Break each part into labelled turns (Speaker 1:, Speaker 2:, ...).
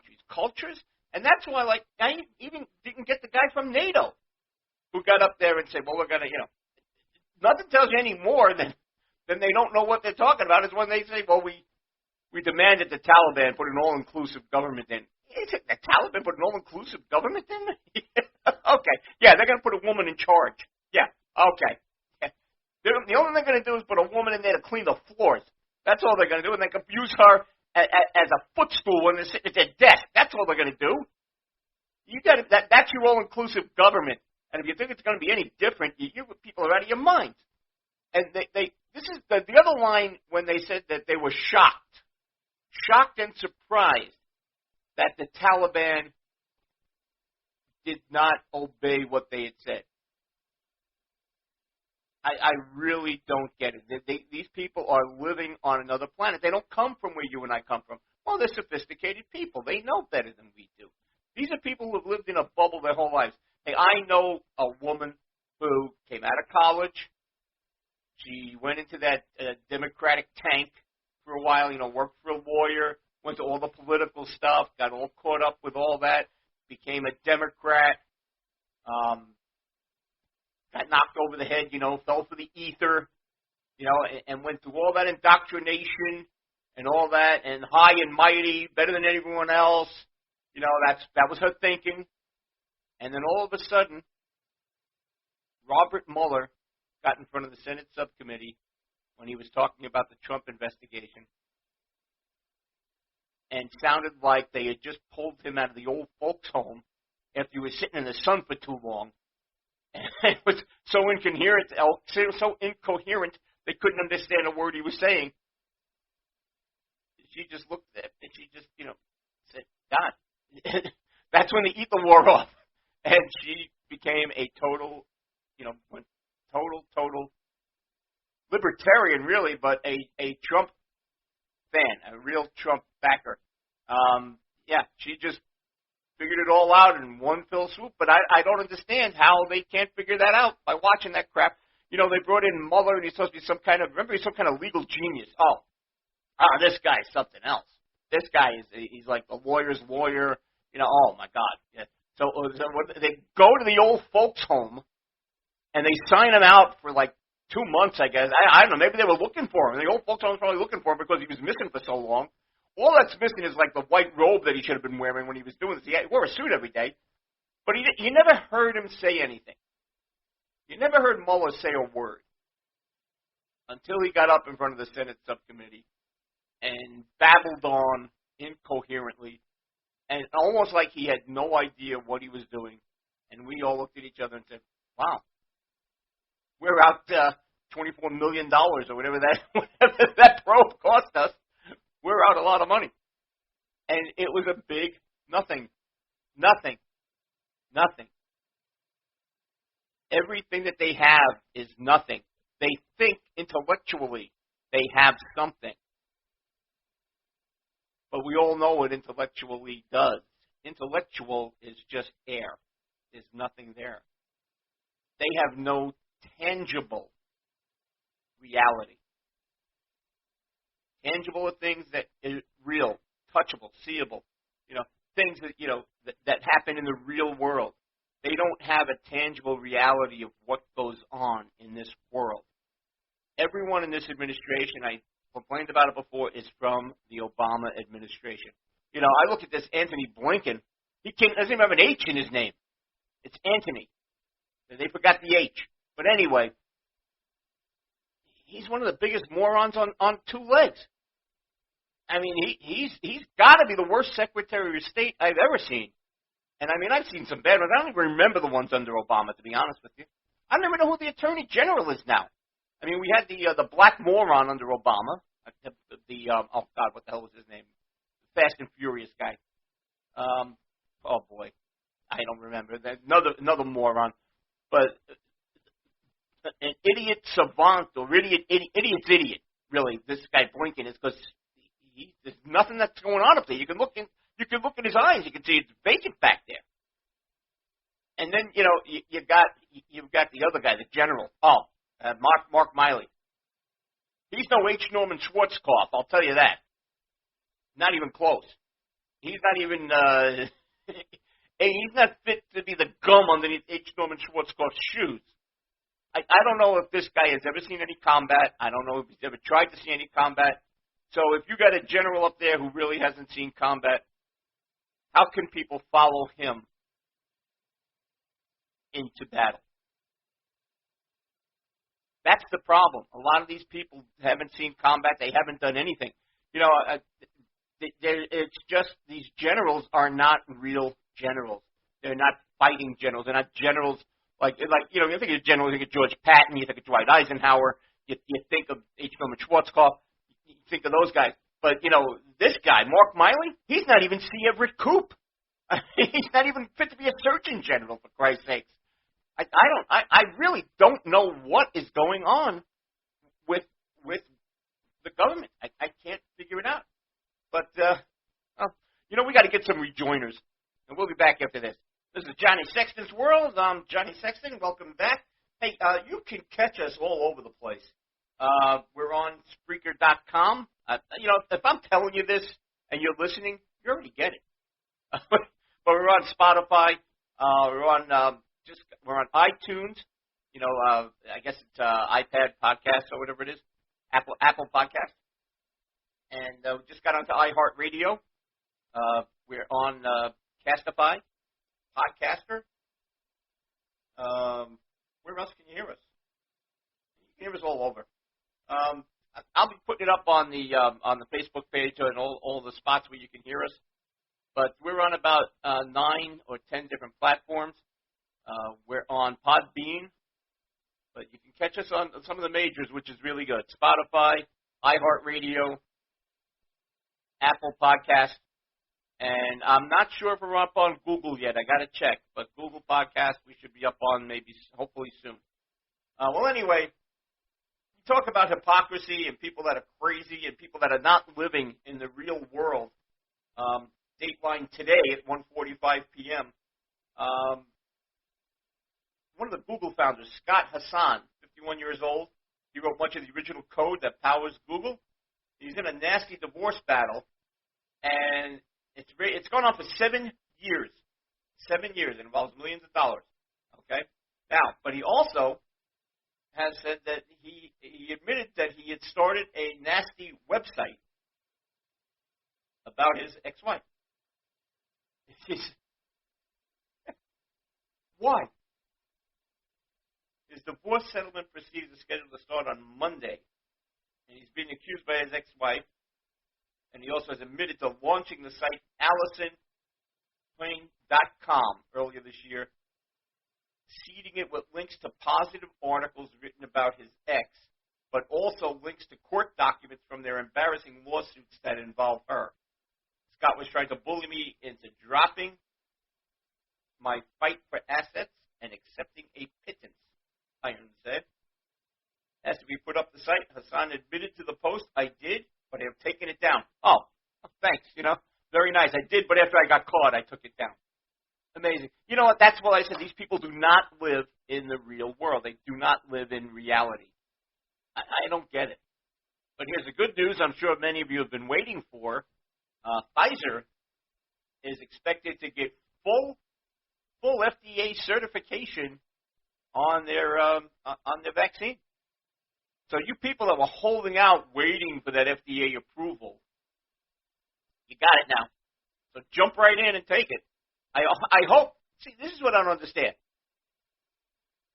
Speaker 1: countries, cultures, and that's why, like, I even didn't get the guy from NATO who got up there and said, well, we're going to, nothing tells you any more than they don't know what they're talking about is when they say, well, we demand that the Taliban put an all-inclusive government in. Is it the Taliban put an all-inclusive government in? Okay. Yeah, they're going to put a woman in charge. Yeah, okay. The only thing they're going to do is put a woman in there to clean the floors. That's all they're going to do, and they can use her as a footstool when they're sitting at their desk. That's all they're going to do. That's your all-inclusive government. And if you think it's going to be any different, you people are out of your minds. And this is the other line when they said that they were shocked and surprised that the Taliban did not obey what they had said. I really don't get it. These people are living on another planet. They don't come from where you and I come from. Well, they're sophisticated people. They know better than we do. These are people who have lived in a bubble their whole lives. Hey, I know a woman who came out of college. She went into that Democratic tank for a while, worked for a lawyer, went to all the political stuff, got all caught up with all that, became a Democrat, got knocked over the head, fell for the ether, and went through all that indoctrination and all that, and high and mighty, better than everyone else. That was her thinking. And then all of a sudden, Robert Mueller got in front of the Senate subcommittee when he was talking about the Trump investigation and sounded like they had just pulled him out of the old folks' home after he was sitting in the sun for too long. And it was so incoherent, they couldn't understand a word he was saying. She just looked at it, and she just, said, God. That's when the ether wore off. And she became a total libertarian, really, but a Trump fan, a real Trump backer. She just figured it all out in one fell swoop, but I don't understand how they can't figure that out by watching that crap. They brought in Mueller, and he's supposed to be some kind of legal genius. This guy's something else. This guy he's like the lawyer's lawyer. Oh my God. Yeah. So they go to the old folks' home, and they sign him out for like 2 months, I guess. I don't know. Maybe they were looking for him. The old folks' home was probably looking for him because he was missing for so long. All that's missing is like the white robe that he should have been wearing when he was doing this. He wore a suit every day, but you never heard him say anything. You never heard Mueller say a word until he got up in front of the Senate subcommittee and babbled on incoherently, and almost like he had no idea what he was doing. And we all looked at each other and said, wow, we're out $24 million or whatever that probe cost us. We're out a lot of money. And it was a big nothing. Everything that they have is nothing. They think intellectually they have something. But we all know what intellectually does. Intellectual is just air. There's nothing there. They have no tangible reality. Tangible are things that are real, touchable, seeable. Things that happen in the real world. They don't have a tangible reality of what goes on in this world. Everyone in this administration, I complained about it before, is from the Obama administration. I look at this Anthony Blinken. He doesn't even have an H in his name. It's Anthony. They forgot the H. But anyway, he's one of the biggest morons on two legs. I mean, he's got to be the worst Secretary of State I've ever seen. And I mean, I've seen some bad ones. I don't even remember the ones under Obama, to be honest with you. I don't even know who the Attorney General is now. I mean, we had the black moron under Obama. Oh God, what the hell was his name? Fast and Furious guy. Oh boy, I don't remember. Another moron. But an idiot savant or idiot's idiot. Really, this guy Blinken is, because there's nothing that's going on up there. You can look in his eyes. You can see it's vacant back there. And then you've got the other guy, the general. Mark Miley. He's no H. Norman Schwarzkopf, I'll tell you that. Not even close. He's not even he's not fit to be the gum underneath H. Norman Schwarzkopf's shoes. I don't know if this guy has ever seen any combat. I don't know if he's ever tried to see any combat. So if you got a general up there who really hasn't seen combat, how can people follow him into battle? That's the problem. A lot of these people haven't seen combat. They haven't done anything. You know, it's just these generals are not real generals. They're not fighting generals. They're not generals like you know, you think of generals, you think of George Patton, you think of Dwight Eisenhower, you think of H. Norman Schwarzkopf, you think of those guys. But, you know, this guy, Mark Miley, he's not even C. Everett Koop. He's not even fit to be a surgeon general, for Christ's sakes. I really don't know what is going on with the government. I can't figure it out. But, you know, we got to get some rejoiners, and we'll be back after this. This is Johnny Sexton's World. I'm Johnny Sexton. Welcome back. Hey, you can catch us all over the place. We're on Spreaker.com. You know, if I'm telling you this and you're listening, you already get it. But we're on Spotify. We're on iTunes. You know, I guess it's iPad Podcast or whatever it is. Apple Podcast. And we just got onto iHeartRadio. We're on Castify, Podcaster. Where else can you hear us? You can hear us all over. I'll be putting it up on the Facebook page and all the spots where you can hear us. But we're on about 9 or 10 different platforms. We're on Podbean, but you can catch us on some of the majors, which is really good. Spotify, iHeartRadio, Apple Podcast, and I'm not sure if we're up on Google yet. I got to check, but Google Podcast we should be up on hopefully soon. Well, anyway, we talk about hypocrisy and people that are crazy and people that are not living in the real world. Dateline today at 1:45 p.m. One of the Google founders, Scott Hassan, 51 years old, he wrote much of the original code that powers Google. He's in a nasty divorce battle, and it's gone on for 7 years. 7 years. It involves millions of dollars. Okay? Now, but he also has said that he admitted that he had started a nasty website about his ex-wife. Why? His divorce settlement proceedings are scheduled to start on Monday, and he's being accused by his ex-wife, and he also has admitted to launching the site AllisonPlain.com earlier this year, seeding it with links to positive articles written about his ex, but also links to court documents from their embarrassing lawsuits that involve her. Scott was trying to bully me into dropping my fight for assets and accepting a pittance, Iron said. Has to be put up the site. Hassan admitted to the post, I did, but I have taken it down. Oh, thanks, very nice. I did, but after I got caught, I took it down. Amazing. You know what? That's what I said. These people do not live in the real world. They do not live in reality. I don't get it. But here's the good news I'm sure many of you have been waiting for. Pfizer is expected to get full FDA certification on their vaccine. So you people that were holding out, waiting for that FDA approval, you got it now. So jump right in and take it. I hope. See, this is what I don't understand.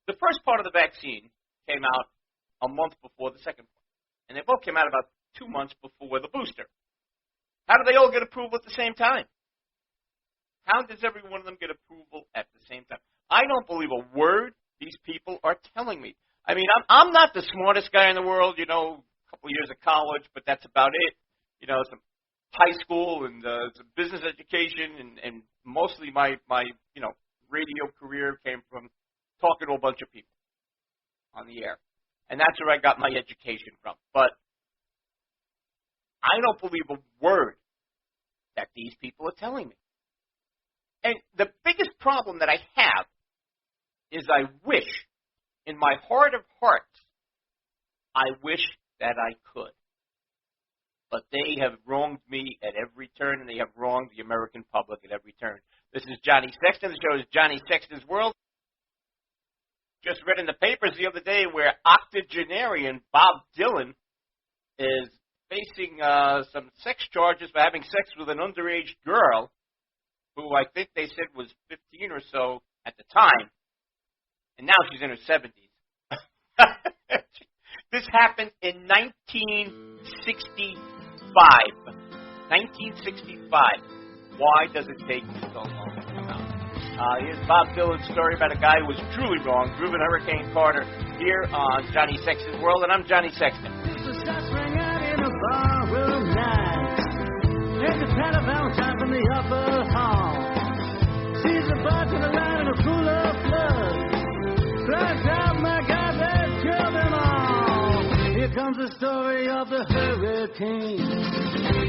Speaker 1: The first part of the vaccine came out a month before the second part, and they both came out about 2 months before the booster. How do they all get approval at the same time? How does every one of them get approval at the same time? I don't believe a word these people are telling me. I mean, I'm not the smartest guy in the world, a couple years of college, but that's about it. Some high school and some business education, and mostly my radio career came from talking to a bunch of people on the air. And that's where I got my education from. But I don't believe a word that these people are telling me. And the biggest problem that I have is I wish, in my heart of hearts, I wish that I could. but they have wronged me at every turn, and they have wronged the American public at every turn. This is Johnny Sexton. The show is Johnny Sexton's World. Just read in the papers the other day where octogenarian Bob Dylan is facing some sex charges for having sex with an underage girl who I think they said was 15 or so at the time, and now she's in her 70s. This happened in 1965. 1965. Why does it take so long to come out? Here's Bob Dylan's story about a guy who was truly wrong, grooving Hurricane Carter, here on Johnny Sexton's World, and I'm Johnny Sexton.
Speaker 2: Barroom night. There's a pat of Valentine from the upper hall. Sees the bartender lying in a pool of blood. Cries out, my God, let's kill them all. Here comes the story of the hurricane.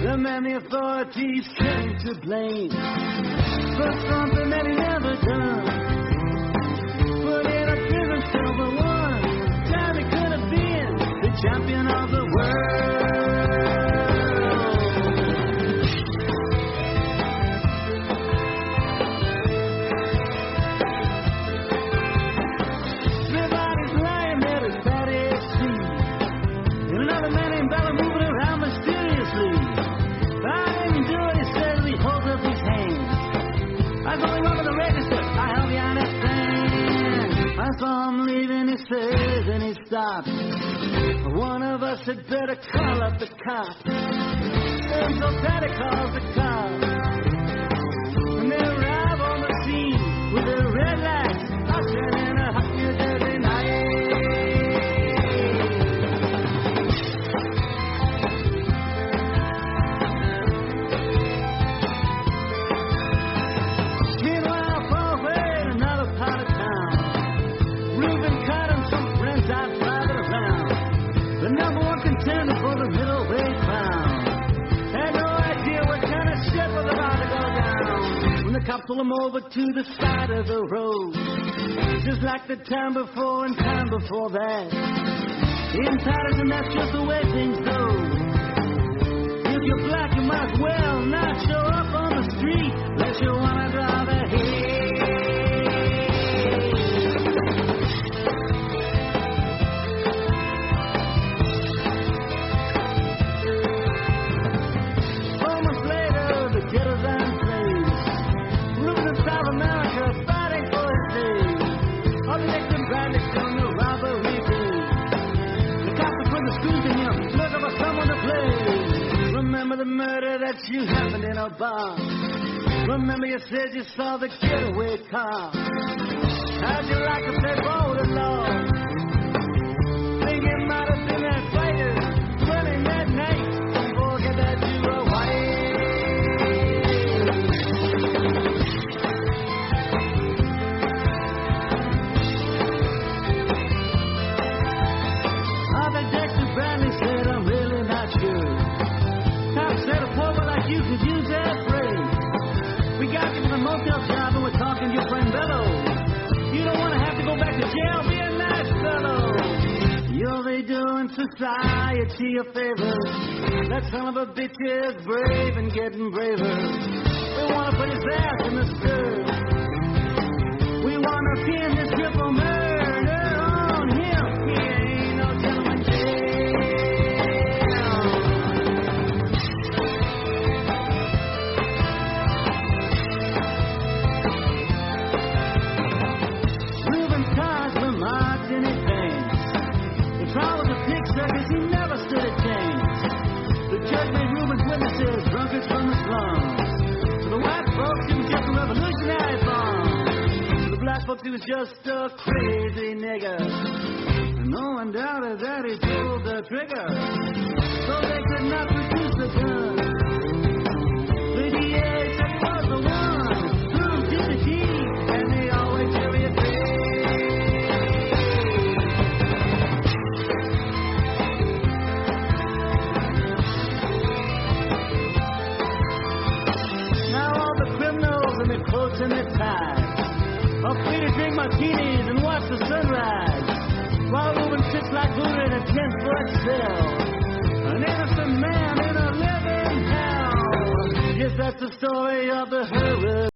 Speaker 2: The man the authorities came to blame for something that he never done. Put in a prison cell for one time he could have been the champion of the world. I'm leaving, he says, and he stops. One of us had better call up the cops. And so Daddy calls the cops. And they arrive on the scene with their red lights, ushering in a hot New Jersey night. Meanwhile, far away in another part of town, number one contender for the middleweight crown. Had no idea what kind of shit was about to go down when the cops pull him over to the side of the road. Just like the time before and time before that. In Patterson, that's just the way things go. If you're black, you might as well not show up on the street unless you want to drive ahead. Remember the murder that you happened in a bar. Remember you said you saw the getaway car. How'd you like to play ball along? Think it might have been that fighter running that night. Don't forget that you were white. Arthur Jackson Bradley said I'm really not sure. Said a poor like you could use that phrase. We got you to the motel job and we're talking to your friend Bello. You don't want to have to go back to jail, be a nice fellow. You'll be doing society a favor. That son of a bitch is brave and getting braver. We want to put his ass in the skirt. We want to pin this triple murder on him. He ain't no gentleman jail. He never stood a chance. The judge made Reuben's witnesses drunkards from the slums. To the white folks, he was just a revolutionary bomb. To the black folks, he was just a crazy nigger. And no one doubted that he pulled the trigger. So they could not produce the gun. The DA said was the one who did the deed, and they always give you a coats and their ties, are free to drink martinis and watch the sunrise, while Reuben sits like Buddha in a 10-foot cell. An innocent man in a Yes, that's the story of the hurricane.